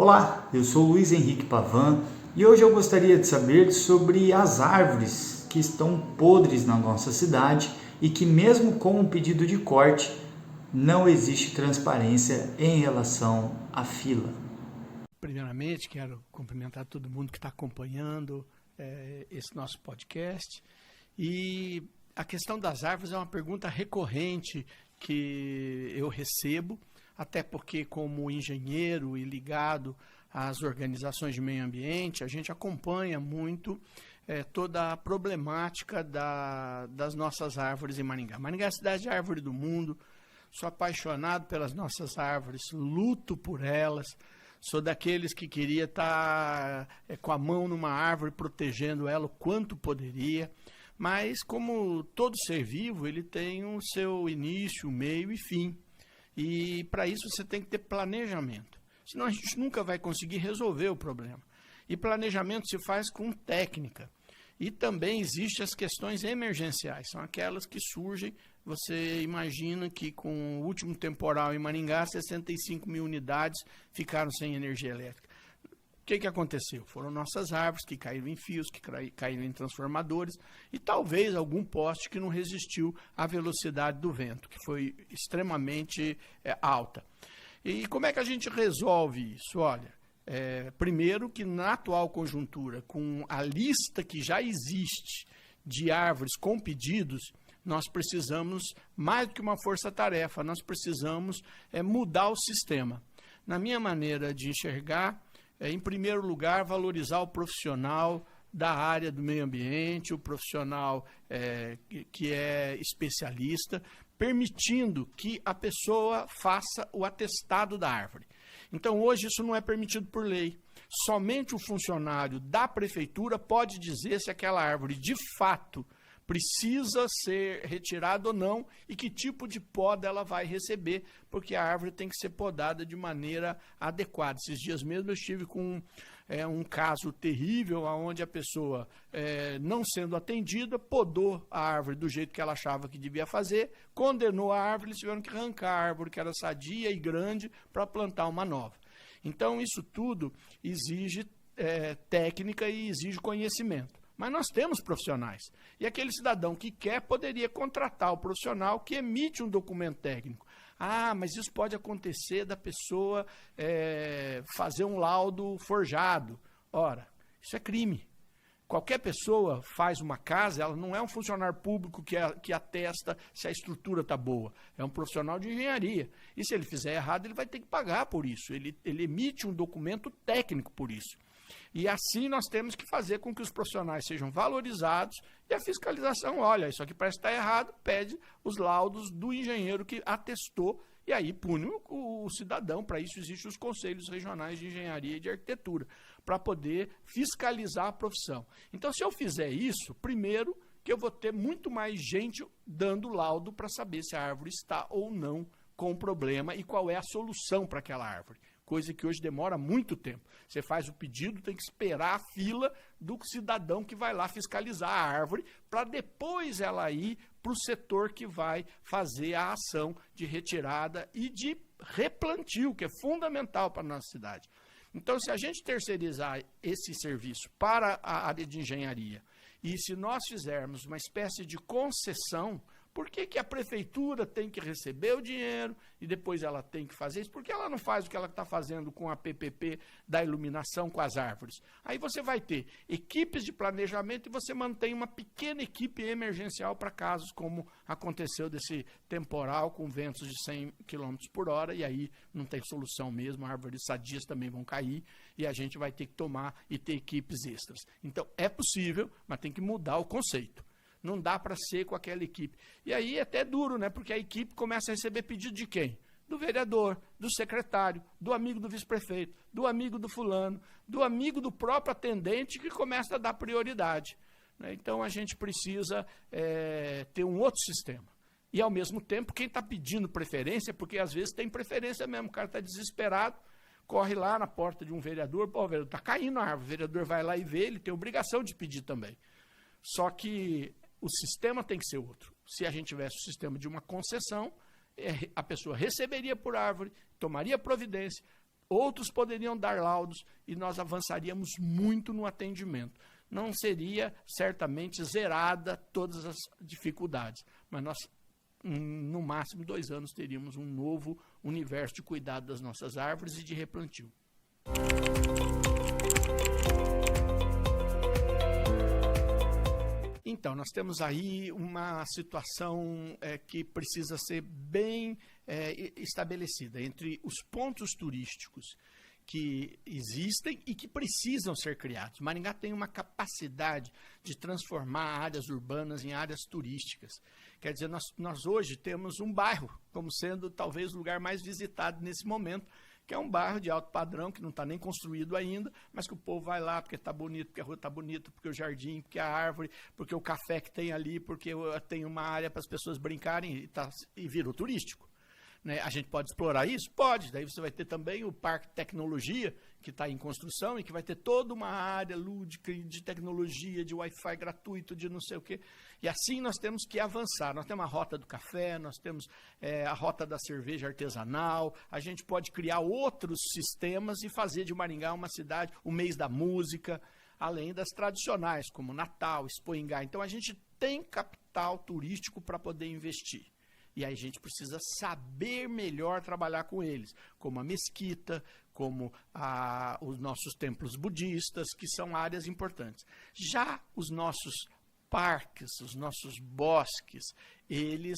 Olá, eu sou Luiz Henrique Pavan e hoje eu gostaria de saber sobre as árvores que estão podres na nossa cidade e que mesmo com o pedido de corte, não existe transparência em relação à fila. Primeiramente, quero cumprimentar todo mundo que está acompanhando esse nosso podcast. E a questão das árvores é uma pergunta recorrente que eu recebo, até porque, como engenheiro e ligado às organizações de meio ambiente, a gente acompanha muito toda a problemática das nossas árvores em Maringá. Maringá é a cidade de árvore do mundo, sou apaixonado pelas nossas árvores, luto por elas. Sou daqueles que queria estar com a mão numa árvore, protegendo ela o quanto poderia. Mas, como todo ser vivo, ele tem o seu início, meio e fim. E, para isso, você tem que ter planejamento. Senão, a gente nunca vai conseguir resolver o problema. E planejamento se faz com técnica. E também existem as questões emergenciais. São aquelas que surgem. Você imagina que com o último temporal em Maringá, 65 mil unidades ficaram sem energia elétrica. O que aconteceu? Foram nossas árvores que caíram em fios, que caíram em transformadores e talvez algum poste que não resistiu à velocidade do vento, que foi extremamente alta. E como é que a gente resolve isso? Olha, primeiro que na atual conjuntura, com a lista que já existe de árvores com pedidos, nós precisamos, mais do que uma força-tarefa, nós precisamos mudar o sistema. Na minha maneira de enxergar, em primeiro lugar, valorizar o profissional da área do meio ambiente, o profissional que é especialista, permitindo que a pessoa faça o atestado da árvore. Então, hoje, isso não é permitido por lei. Somente o funcionário da prefeitura pode dizer se aquela árvore, de fato, precisa ser retirada ou não e que tipo de poda ela vai receber, porque a árvore tem que ser podada de maneira adequada. Esses dias mesmo eu estive com um caso terrível, onde a pessoa, não sendo atendida, podou a árvore do jeito que ela achava que devia fazer, condenou a árvore, eles tiveram que arrancar a árvore que era sadia e grande para plantar uma nova. Então isso tudo exige técnica e exige conhecimento. Mas nós temos profissionais. E aquele cidadão que quer poderia contratar o profissional que emite um documento técnico. Ah, mas isso pode acontecer da pessoa fazer um laudo forjado. Ora, isso é crime. Qualquer pessoa faz uma casa, ela não é um funcionário público que atesta se a estrutura está boa. É um profissional de engenharia. E se ele fizer errado, ele vai ter que pagar por isso. Ele emite um documento técnico por isso. E assim nós temos que fazer com que os profissionais sejam valorizados e a fiscalização, olha, isso aqui parece estar errado, pede os laudos do engenheiro que atestou e aí pune o cidadão. Para isso existem os conselhos regionais de engenharia e de arquitetura, para poder fiscalizar a profissão. Então, se eu fizer isso, primeiro que eu vou ter muito mais gente dando laudo para saber se a árvore está ou não com problema e qual é a solução para aquela árvore. Coisa que hoje demora muito tempo. Você faz o pedido, tem que esperar a fila do cidadão que vai lá fiscalizar a árvore, para depois ela ir para o setor que vai fazer a ação de retirada e de replantio, que é fundamental para a nossa cidade. Então, se a gente terceirizar esse serviço para a área de engenharia, e se nós fizermos uma espécie de concessão, por que a prefeitura tem que receber o dinheiro e depois ela tem que fazer isso? Por que ela não faz o que ela está fazendo com a PPP da iluminação com as árvores? Aí você vai ter equipes de planejamento e você mantém uma pequena equipe emergencial para casos como aconteceu desse temporal com ventos de 100 km por hora, e aí não tem solução mesmo, árvores sadias também vão cair e a gente vai ter que tomar e ter equipes extras. Então é possível, mas tem que mudar o conceito. Não dá para ser com aquela equipe. E aí é até duro, né? Porque a equipe começa a receber pedido de quem? Do vereador, do secretário, do amigo do vice-prefeito, do amigo do fulano, do amigo do próprio atendente, que começa a dar prioridade. Então a gente precisa ter um outro sistema. E ao mesmo tempo, quem está pedindo preferência, porque às vezes tem preferência mesmo, o cara está desesperado, corre lá na porta de um vereador, pô, o vereador está caindo a árvore, o vereador vai lá e vê, ele tem obrigação de pedir também. Só que o sistema tem que ser outro. Se a gente tivesse o sistema de uma concessão, a pessoa receberia por árvore, tomaria providência, outros poderiam dar laudos e nós avançaríamos muito no atendimento. Não seria certamente zerada todas as dificuldades, mas nós, no máximo 2 anos, teríamos um novo universo de cuidado das nossas árvores e de replantio. Então, nós temos aí uma situação que precisa ser bem estabelecida entre os pontos turísticos que existem e que precisam ser criados. Maringá tem uma capacidade de transformar áreas urbanas em áreas turísticas. Quer dizer, nós hoje temos um bairro como sendo talvez o lugar mais visitado nesse momento, que é um bairro de alto padrão, que não está nem construído ainda, mas que o povo vai lá porque está bonito, porque a rua está bonita, porque o jardim, porque a árvore, porque o café que tem ali, porque tem uma área para as pessoas brincarem e virou turístico. Né? A gente pode explorar isso? Pode. Daí você vai ter também o Parque Tecnologia, que está em construção e que vai ter toda uma área lúdica de tecnologia, de Wi-Fi gratuito, de não sei o quê. E assim nós temos que avançar. Nós temos a rota do café, nós temos a rota da cerveja artesanal, a gente pode criar outros sistemas e fazer de Maringá uma cidade, o mês da música, além das tradicionais, como Natal, Expo Ingá. Então a gente tem capital turístico para poder investir. E aí a gente precisa saber melhor trabalhar com eles, como a mesquita, como os nossos templos budistas, que são áreas importantes. Já os nossos parques, os nossos bosques, eles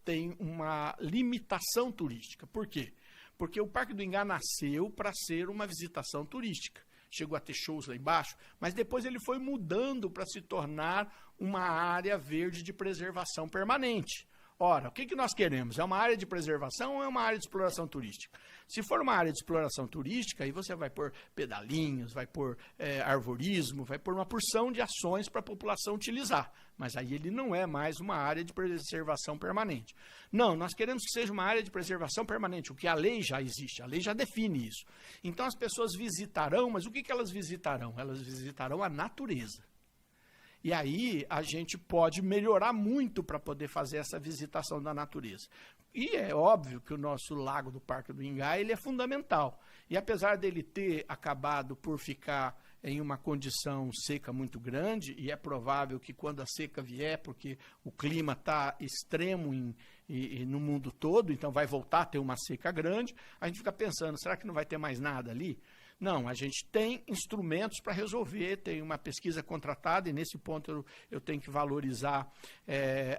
têm uma limitação turística. Por quê? Porque o Parque do Ingá nasceu para ser uma visitação turística. Chegou a ter shows lá embaixo, mas depois ele foi mudando para se tornar uma área verde de preservação permanente. Ora, o que nós queremos? É uma área de preservação ou é uma área de exploração turística? Se for uma área de exploração turística, aí você vai pôr pedalinhos, vai pôr arvorismo, vai pôr uma porção de ações para a população utilizar. Mas aí ele não é mais uma área de preservação permanente. Não, nós queremos que seja uma área de preservação permanente, o que a lei já existe, a lei já define isso. Então as pessoas visitarão, mas o que elas visitarão? Elas visitarão a natureza. E aí a gente pode melhorar muito para poder fazer essa visitação da natureza. E é óbvio que o nosso lago do Parque do Ingá ele é fundamental. E apesar dele ter acabado por ficar em uma condição seca muito grande, e é provável que quando a seca vier, porque o clima está extremo no mundo todo, então vai voltar a ter uma seca grande, a gente fica pensando, será que não vai ter mais nada ali? Não, a gente tem instrumentos para resolver, tem uma pesquisa contratada, e nesse ponto eu tenho que valorizar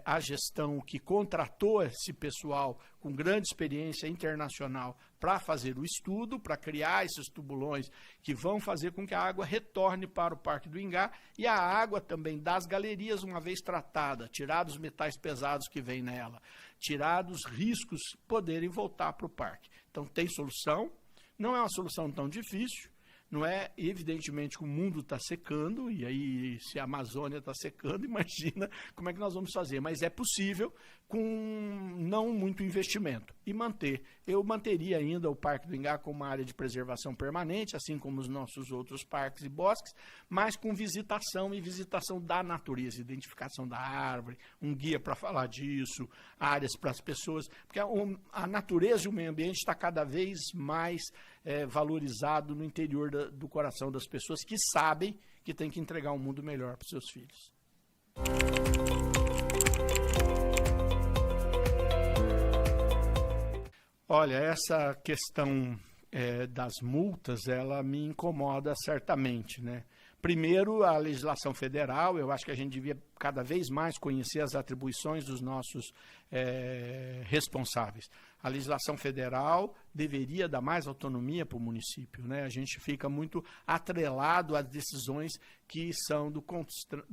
a gestão que contratou esse pessoal com grande experiência internacional para fazer o estudo, para criar esses tubulões que vão fazer com que a água retorne para o Parque do Ingá e a água também das galerias, uma vez tratada, tirados os metais pesados que vêm nela, tirados os riscos, poderem voltar para o parque. Então tem solução. Não é uma solução tão difícil, não é evidentemente que o mundo está secando, e aí se a Amazônia está secando, imagina como é que nós vamos fazer, mas é possível com não muito investimento e manter. Eu manteria ainda o Parque do Ingá como uma área de preservação permanente, assim como os nossos outros parques e bosques, mas com visitação e visitação da natureza, identificação da árvore, um guia para falar disso, áreas para as pessoas, porque a natureza e o meio ambiente está cada vez mais valorizado no interior do coração das pessoas que sabem que tem que entregar um mundo melhor para os seus filhos. Olha, essa questão das multas, ela me incomoda certamente, né? Primeiro, a legislação federal, eu acho que a gente devia cada vez mais conhecer as atribuições dos nossos responsáveis. A legislação federal deveria dar mais autonomia para o município, né? A gente fica muito atrelado às decisões que são do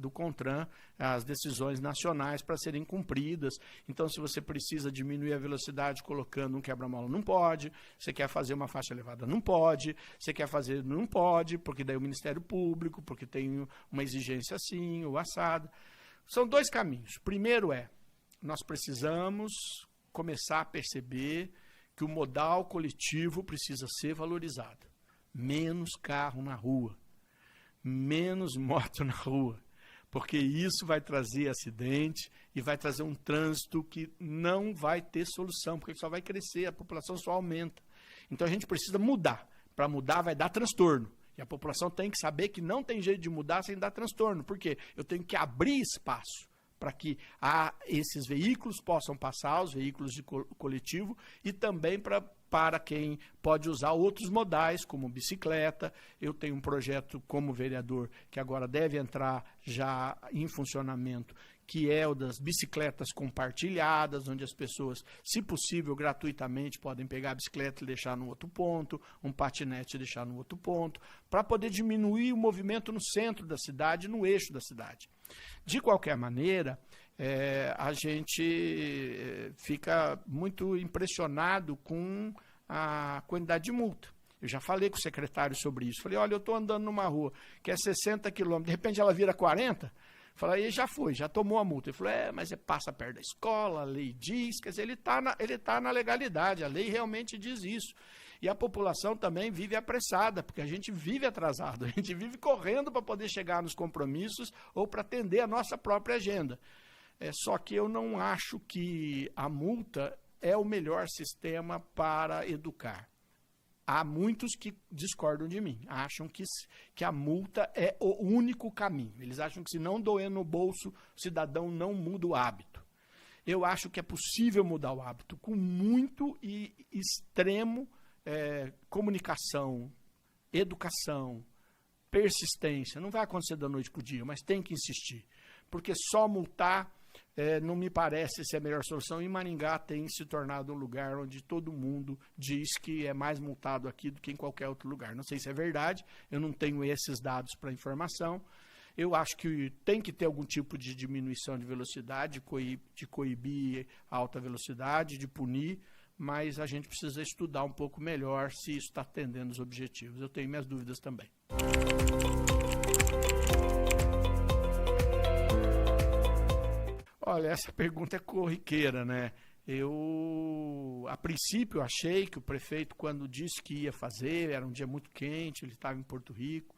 CONTRAN, as decisões nacionais para serem cumpridas. Então, se você precisa diminuir a velocidade colocando um quebra-mola, não pode. Você quer fazer uma faixa elevada, não pode. Você quer fazer, não pode, porque daí o Ministério Público, porque tem uma exigência assim, ou assado. São 2 caminhos. Primeiro nós precisamos começar a perceber que o modal coletivo precisa ser valorizado. Menos carro na rua, menos moto na rua, porque isso vai trazer acidente e vai trazer um trânsito que não vai ter solução, porque só vai crescer, a população só aumenta. Então a gente precisa mudar. Para mudar vai dar transtorno. E a população tem que saber que não tem jeito de mudar sem dar transtorno. Por quê? Eu tenho que abrir espaço para que esses veículos possam passar, os veículos de coletivo, e também para quem pode usar outros modais, como bicicleta. Eu tenho um projeto como vereador que agora deve entrar já em funcionamento, que é o das bicicletas compartilhadas, onde as pessoas, se possível, gratuitamente, podem pegar a bicicleta e deixar no outro ponto, um patinete e deixar no outro ponto, para poder diminuir o movimento no centro da cidade, no eixo da cidade. De qualquer maneira, a gente fica muito impressionado com a quantidade de multa. Eu já falei com o secretário sobre isso. Falei, olha, eu estou andando numa rua que é 60 quilômetros, de repente ela vira 40, falei, já foi, já tomou a multa. Ele falou, mas passa perto da escola, a lei diz, quer dizer, ele tá na legalidade, a lei realmente diz isso. E a população também vive apressada, porque a gente vive atrasado, a gente vive correndo para poder chegar nos compromissos ou para atender a nossa própria agenda. Só que eu não acho que a multa é o melhor sistema para educar. Há muitos que discordam de mim, acham que a multa é o único caminho. Eles acham que se não doer no bolso, o cidadão não muda o hábito. Eu acho que é possível mudar o hábito com muito e extremo comunicação, educação, persistência. Não vai acontecer da noite para o dia, mas tem que insistir. Porque só multar não me parece ser a melhor solução. E Maringá tem se tornado um lugar onde todo mundo diz que é mais multado aqui do que em qualquer outro lugar. Não sei se é verdade, eu não tenho esses dados para informação. Eu acho que tem que ter algum tipo de diminuição de velocidade, de coibir a alta velocidade, de punir, mas a gente precisa estudar um pouco melhor se isso está atendendo os objetivos. Eu tenho minhas dúvidas também. Olha, essa pergunta é corriqueira, né? A princípio, achei que o prefeito, quando disse que ia fazer, era um dia muito quente, ele estava em Porto Rico,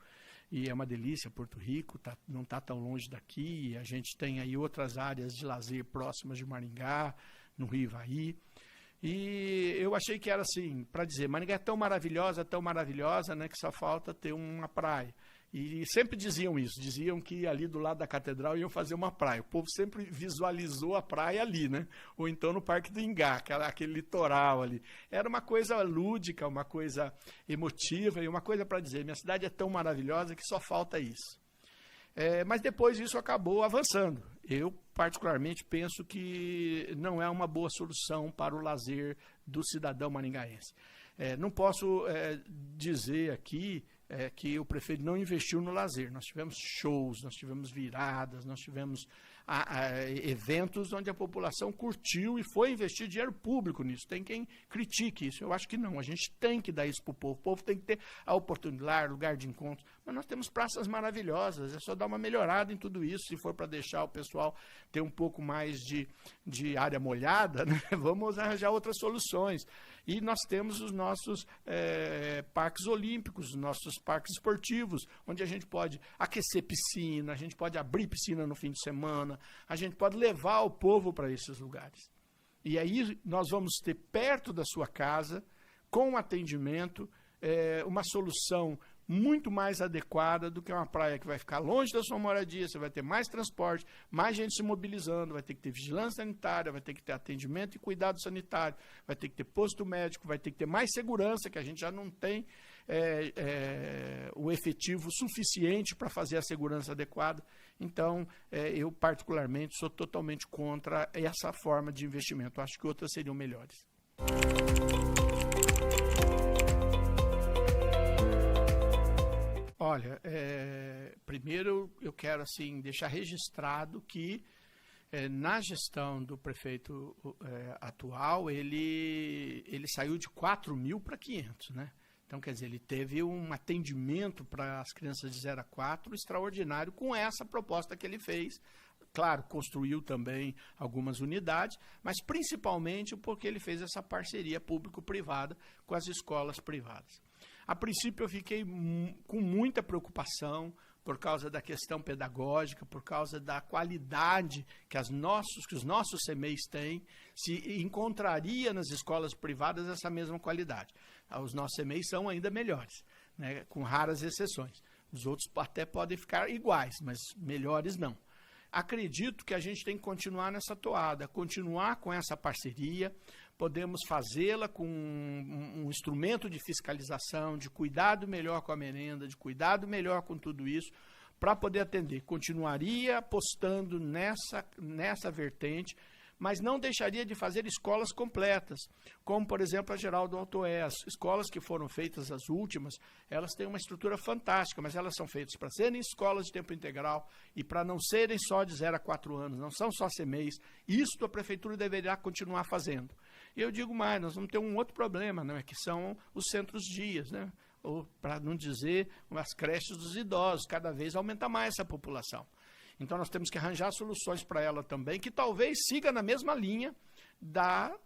e é uma delícia Porto Rico, não está tão longe daqui, a gente tem aí outras áreas de lazer próximas de Maringá, no Rio Ivaí. E eu achei que era assim, para dizer, Maringá é tão maravilhosa, né, que só falta ter uma praia. E sempre diziam isso, diziam que ali do lado da catedral iam fazer uma praia. O povo sempre visualizou a praia ali, né? Ou então no Parque do Ingá, aquele litoral ali. Era uma coisa lúdica, uma coisa emotiva e uma coisa para dizer, minha cidade é tão maravilhosa que só falta isso. Mas depois isso acabou avançando. Eu, particularmente, penso que não é uma boa solução para o lazer do cidadão maringaense. Não posso dizer aqui que o prefeito não investiu no lazer. Nós tivemos shows, nós tivemos viradas, nós tivemos eventos onde a população curtiu e foi investir dinheiro público nisso. Tem quem critique isso. Eu acho que não. A gente tem que dar isso para o povo. O povo tem que ter a oportunidade, lugar de encontro. Mas nós temos praças maravilhosas. É só dar uma melhorada em tudo isso. Se for para deixar o pessoal ter um pouco mais de área molhada, né? Vamos arranjar outras soluções. E nós temos os nossos parques olímpicos, os nossos parques esportivos, onde a gente pode aquecer piscina, a gente pode abrir piscina no fim de semana, a gente pode levar o povo para esses lugares. E aí nós vamos ter perto da sua casa, com atendimento, uma solução muito mais adequada do que uma praia que vai ficar longe da sua moradia, você vai ter mais transporte, mais gente se mobilizando, vai ter que ter vigilância sanitária, vai ter que ter atendimento e cuidado sanitário, vai ter que ter posto médico, vai ter que ter mais segurança, que a gente já não tem o efetivo suficiente para fazer a segurança adequada. Então, eu particularmente sou totalmente contra essa forma de investimento. Acho que outras seriam melhores. Olha, primeiro eu quero assim, deixar registrado que na gestão do prefeito atual, ele saiu de 4.000 para 500, né? Então, quer dizer, ele teve um atendimento para as crianças de 0 a 4 extraordinário com essa proposta que ele fez. Claro, construiu também algumas unidades, mas principalmente porque ele fez essa parceria público-privada com as escolas privadas. A princípio eu fiquei com muita preocupação, por causa da questão pedagógica, por causa da qualidade que os nossos CMEIs têm, se encontraria nas escolas privadas essa mesma qualidade. Os nossos CMEIs são ainda melhores, né, com raras exceções. Os outros até podem ficar iguais, mas melhores não. Acredito que a gente tem que continuar nessa toada, continuar com essa parceria, podemos fazê-la com um instrumento de fiscalização, de cuidado melhor com a merenda, de cuidado melhor com tudo isso, para poder atender. Continuaria apostando nessa vertente, mas não deixaria de fazer escolas completas, como, por exemplo, a Geraldo Altoé. As escolas que foram feitas, as últimas, elas têm uma estrutura fantástica, mas elas são feitas para serem escolas de tempo integral e para não serem só de 0 a 4 anos, não são só CMEIs. Isso a prefeitura deverá continuar fazendo. E eu digo mais, nós vamos ter um outro problema, né, que são os centros-dias, né? Ou, para não dizer, as creches dos idosos, cada vez aumenta mais essa população. Então, nós temos que arranjar soluções para ela também, que talvez siga na mesma linha da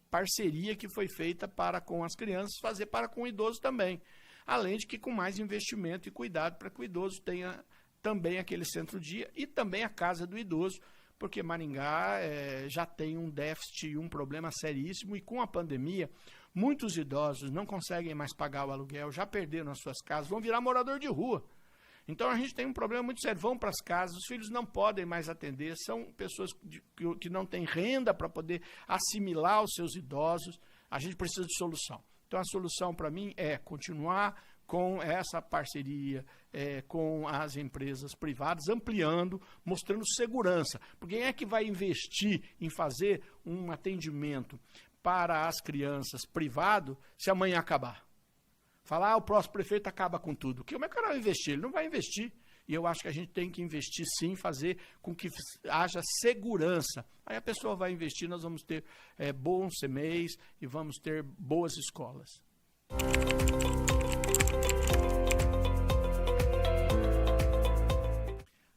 parceria que foi feita para com as crianças, fazer para com o idoso também. Além de que com mais investimento e cuidado para que o idoso tenha também aquele centro-dia e também a casa do idoso, porque Maringá já tem um déficit e um problema seríssimo, e com a pandemia, muitos idosos não conseguem mais pagar o aluguel, já perderam as suas casas, vão virar morador de rua. Então, a gente tem um problema muito sério. Vão para as casas, os filhos não podem mais atender, são pessoas que não têm renda para poder assimilar os seus idosos. A gente precisa de solução. Então, a solução, para mim, é continuar com essa parceria com as empresas privadas, ampliando, mostrando segurança. Porque quem é que vai investir em fazer um atendimento para as crianças privado se amanhã acabar? Falar, o próximo prefeito acaba com tudo. Como é que o cara vai investir? Ele não vai investir. E eu acho que a gente tem que investir sim, fazer com que haja segurança. Aí a pessoa vai investir, nós vamos ter bons CMEIs e vamos ter boas escolas.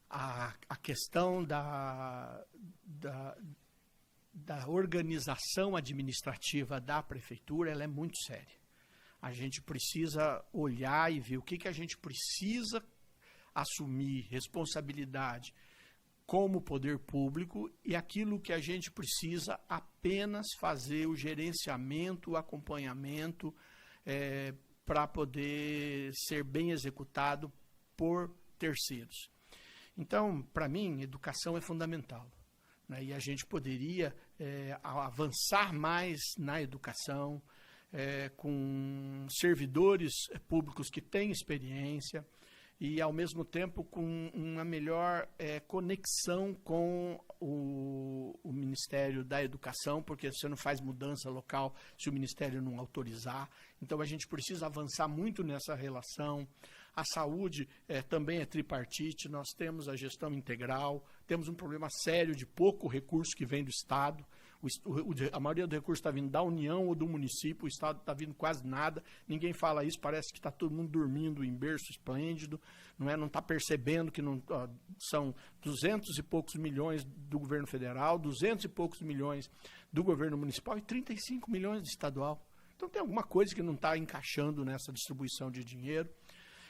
A questão da organização administrativa da prefeitura, ela é muito séria. A gente precisa olhar e ver o que a gente precisa assumir responsabilidade como poder público e aquilo que a gente precisa apenas fazer o gerenciamento, o acompanhamento para poder ser bem executado por terceiros. Então, para mim, educação é fundamental, né? E a gente poderia avançar mais na educação, com servidores públicos que têm experiência e, ao mesmo tempo, com uma melhor conexão com o Ministério da Educação, porque você não faz mudança local se o Ministério não autorizar. Então, a gente precisa avançar muito nessa relação. A saúde também é tripartite, nós temos a gestão integral, temos um problema sério de pouco recurso que vem do Estado. A maioria do recurso está vindo da União ou do município, o Estado está vindo quase nada, ninguém fala isso, parece que está todo mundo dormindo em berço esplêndido, não está percebendo que são 200 e poucos milhões do governo federal, 200 e poucos milhões do governo municipal e 35 milhões do estadual. Então tem alguma coisa que não está encaixando nessa distribuição de dinheiro.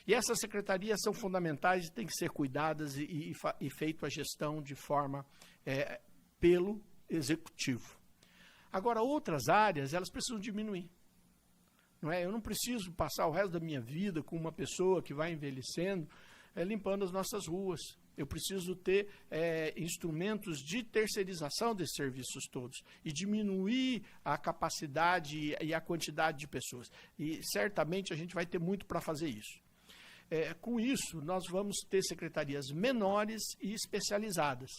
E essas secretarias são fundamentais e têm que ser cuidadas e feito a gestão de forma pelo executivo. Agora, outras áreas, elas precisam diminuir. Não é? Eu não preciso passar o resto da minha vida com uma pessoa que vai envelhecendo, limpando as nossas ruas. Eu preciso ter instrumentos de terceirização desses serviços todos e diminuir a capacidade e a quantidade de pessoas. E certamente a gente vai ter muito para fazer isso. Com isso, nós vamos ter secretarias menores e especializadas.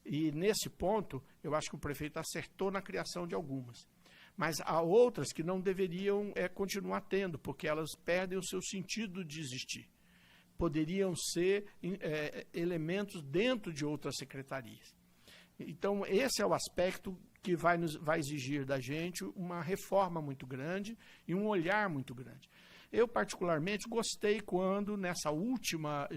E, nesse ponto, eu acho que o prefeito acertou na criação de algumas. Mas há outras que não deveriam continuar tendo, porque elas perdem o seu sentido de existir. Poderiam ser elementos dentro de outras secretarias. Então, esse é o aspecto que vai exigir da gente uma reforma muito grande e um olhar muito grande. Eu, particularmente, gostei quando, nessa última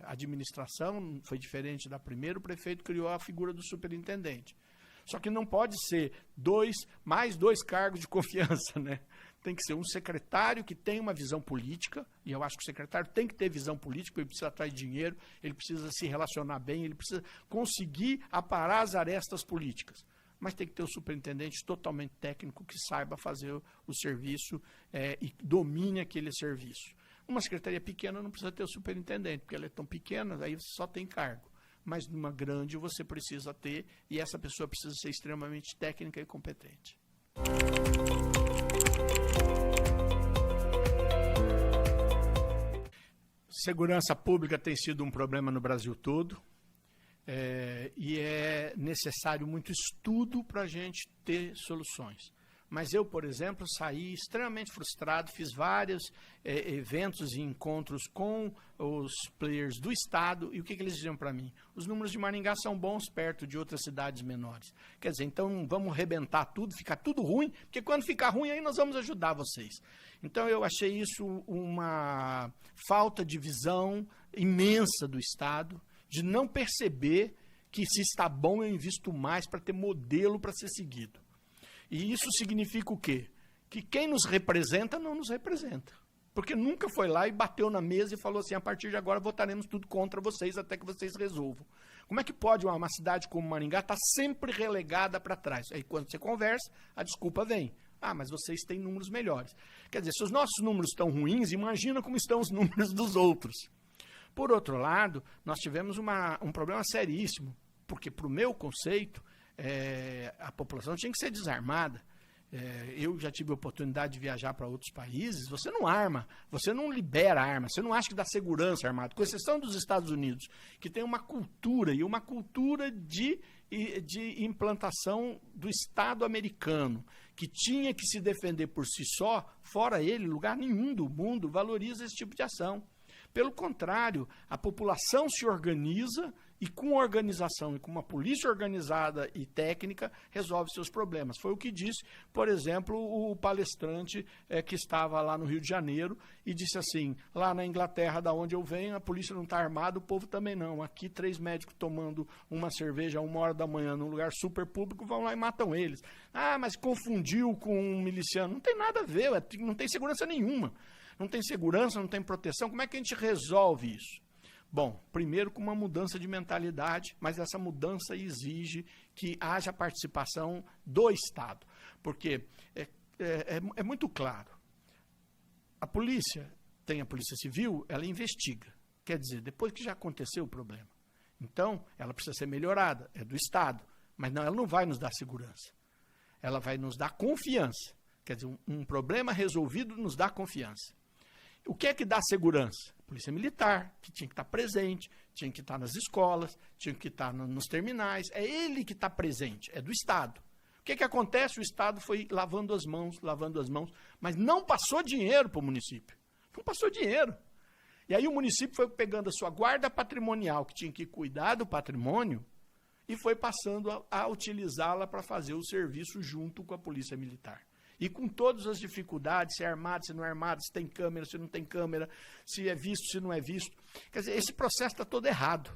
administração, foi diferente da primeira, o prefeito criou a figura do superintendente. Só que não pode ser mais dois cargos de confiança, né? tem que ser um secretário que tem uma visão política, e eu acho que o secretário tem que ter visão política, ele precisa atrair dinheiro, ele precisa se relacionar bem, ele precisa conseguir aparar as arestas políticas. Mas tem que ter um superintendente totalmente técnico que saiba fazer o serviço e domine aquele serviço. Uma secretaria pequena não precisa ter o superintendente, porque ela é tão pequena, aí só tem cargo. Mas numa grande você precisa ter, e essa pessoa precisa ser extremamente técnica e competente. Segurança pública tem sido um problema no Brasil todo, e é necessário muito estudo para a gente ter soluções. Mas eu, por exemplo, saí extremamente frustrado, fiz vários eventos e encontros com os players do Estado, e o que eles diziam para mim? Os números de Maringá são bons perto de outras cidades menores. Quer dizer, então vamos arrebentar tudo, ficar tudo ruim, porque quando ficar ruim aí nós vamos ajudar vocês. Então eu achei isso uma falta de visão imensa do Estado, de não perceber que se está bom eu invisto mais para ter modelo para ser seguido. E isso significa o quê? Que quem nos representa não nos representa. Porque nunca foi lá e bateu na mesa e falou assim, a partir de agora votaremos tudo contra vocês até que vocês resolvam. Como é que pode uma cidade como Maringá estar sempre relegada para trás? Aí quando você conversa, a desculpa vem. Ah, mas vocês têm números melhores. Quer dizer, se os nossos números estão ruins, imagina como estão os números dos outros. Por outro lado, nós tivemos um problema seríssimo, porque para o meu conceito, a população tinha que ser desarmada. Eu já tive a oportunidade de viajar para outros países, você não arma, você não libera arma, você não acha que dá segurança armado, com exceção dos Estados Unidos, que tem uma cultura, e uma cultura de implantação do Estado americano, que tinha que se defender por si só, fora ele, lugar nenhum do mundo valoriza esse tipo de ação. Pelo contrário, a população se organiza e com organização e com uma polícia organizada e técnica resolve seus problemas. Foi o que disse, por exemplo, o palestrante que estava lá no Rio de Janeiro e disse assim, lá na Inglaterra, da onde eu venho, a polícia não está armada, o povo também não. Aqui 3 médicos tomando uma cerveja a 1h da manhã num lugar super público vão lá e matam eles. Ah, mas confundiu com um miliciano. Não tem nada a ver, não tem segurança nenhuma. Não tem segurança, não tem proteção. Como é que a gente resolve isso? Bom, primeiro com uma mudança de mentalidade, mas essa mudança exige que haja participação do Estado. Porque é muito claro, a polícia tem a Polícia Civil, ela investiga. Quer dizer, depois que já aconteceu o problema. Então, ela precisa ser melhorada, é do Estado. Mas não, ela não vai nos dar segurança. Ela vai nos dar confiança. Quer dizer, um problema resolvido nos dá confiança. O que é que dá segurança? Polícia Militar, que tinha que estar presente, tinha que estar nas escolas, tinha que estar nos terminais. É ele que está presente, é do Estado. O que é que acontece? O Estado foi lavando as mãos, mas não passou dinheiro para o município. Não passou dinheiro. E aí o município foi pegando a sua guarda patrimonial, que tinha que cuidar do patrimônio, e foi passando a utilizá-la para fazer o serviço junto com a Polícia Militar. E com todas as dificuldades, se é armado, se não é armado, se tem câmera, se não tem câmera, se é visto, se não é visto. Quer dizer, esse processo está todo errado.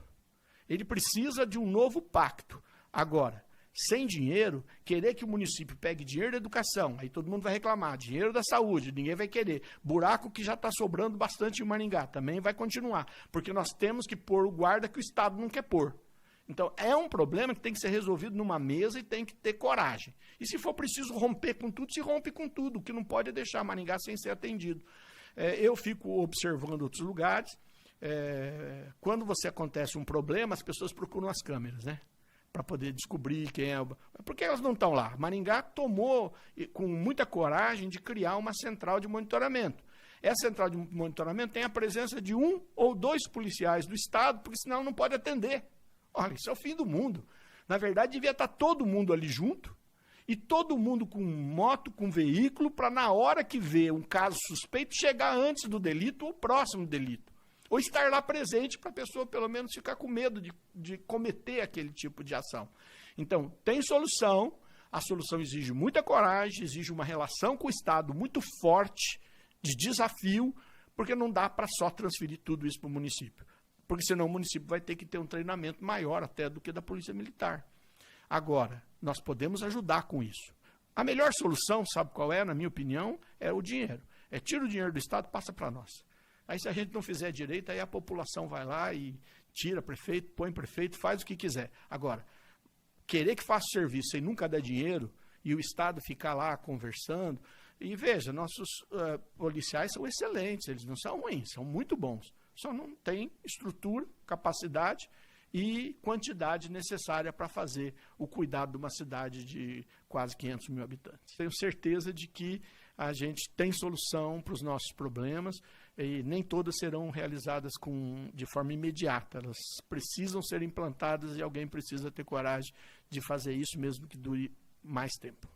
Ele precisa de um novo pacto. Agora, sem dinheiro, querer que o município pegue dinheiro da educação, aí todo mundo vai reclamar, dinheiro da saúde, ninguém vai querer. Buraco que já está sobrando bastante em Maringá, também vai continuar. Porque nós temos que pôr o guarda que o Estado não quer pôr. Então, é um problema que tem que ser resolvido numa mesa e tem que ter coragem. E se for preciso romper com tudo, se rompe com tudo. O que não pode é deixar Maringá sem ser atendido. Eu fico observando outros lugares. Quando você acontece um problema, as pessoas procuram as câmeras, né? Para poder descobrir quem é. Por que elas não estão lá? Maringá tomou, com muita coragem, de criar uma central de monitoramento. Essa central de monitoramento tem a presença de 1 ou 2 policiais do Estado, porque senão não pode atender. Olha, isso é o fim do mundo. Na verdade, devia estar todo mundo ali junto e todo mundo com moto, com veículo, para na hora que vê um caso suspeito, chegar antes do delito ou próximo do delito. Ou estar lá presente para a pessoa, pelo menos, ficar com medo de cometer aquele tipo de ação. Então, tem solução. A solução exige muita coragem, exige uma relação com o Estado muito forte, de desafio, porque não dá para só transferir tudo isso para o município. Porque senão o município vai ter que ter um treinamento maior até do que da Polícia Militar. Agora, nós podemos ajudar com isso. A melhor solução, sabe qual é, na minha opinião, é o dinheiro. Tira o dinheiro do Estado, passa para nós. Aí se a gente não fizer direito, aí a população vai lá e tira prefeito, põe prefeito, faz o que quiser. Agora, querer que faça o serviço e nunca dá dinheiro, e o Estado ficar lá conversando, e veja, nossos policiais são excelentes, eles não são ruins, são muito bons. Só não tem estrutura, capacidade e quantidade necessária para fazer o cuidado de uma cidade de quase 500 mil habitantes. Tenho certeza de que a gente tem solução para os nossos problemas e nem todas serão realizadas de forma imediata. Elas precisam ser implantadas e alguém precisa ter coragem de fazer isso, mesmo que dure mais tempo.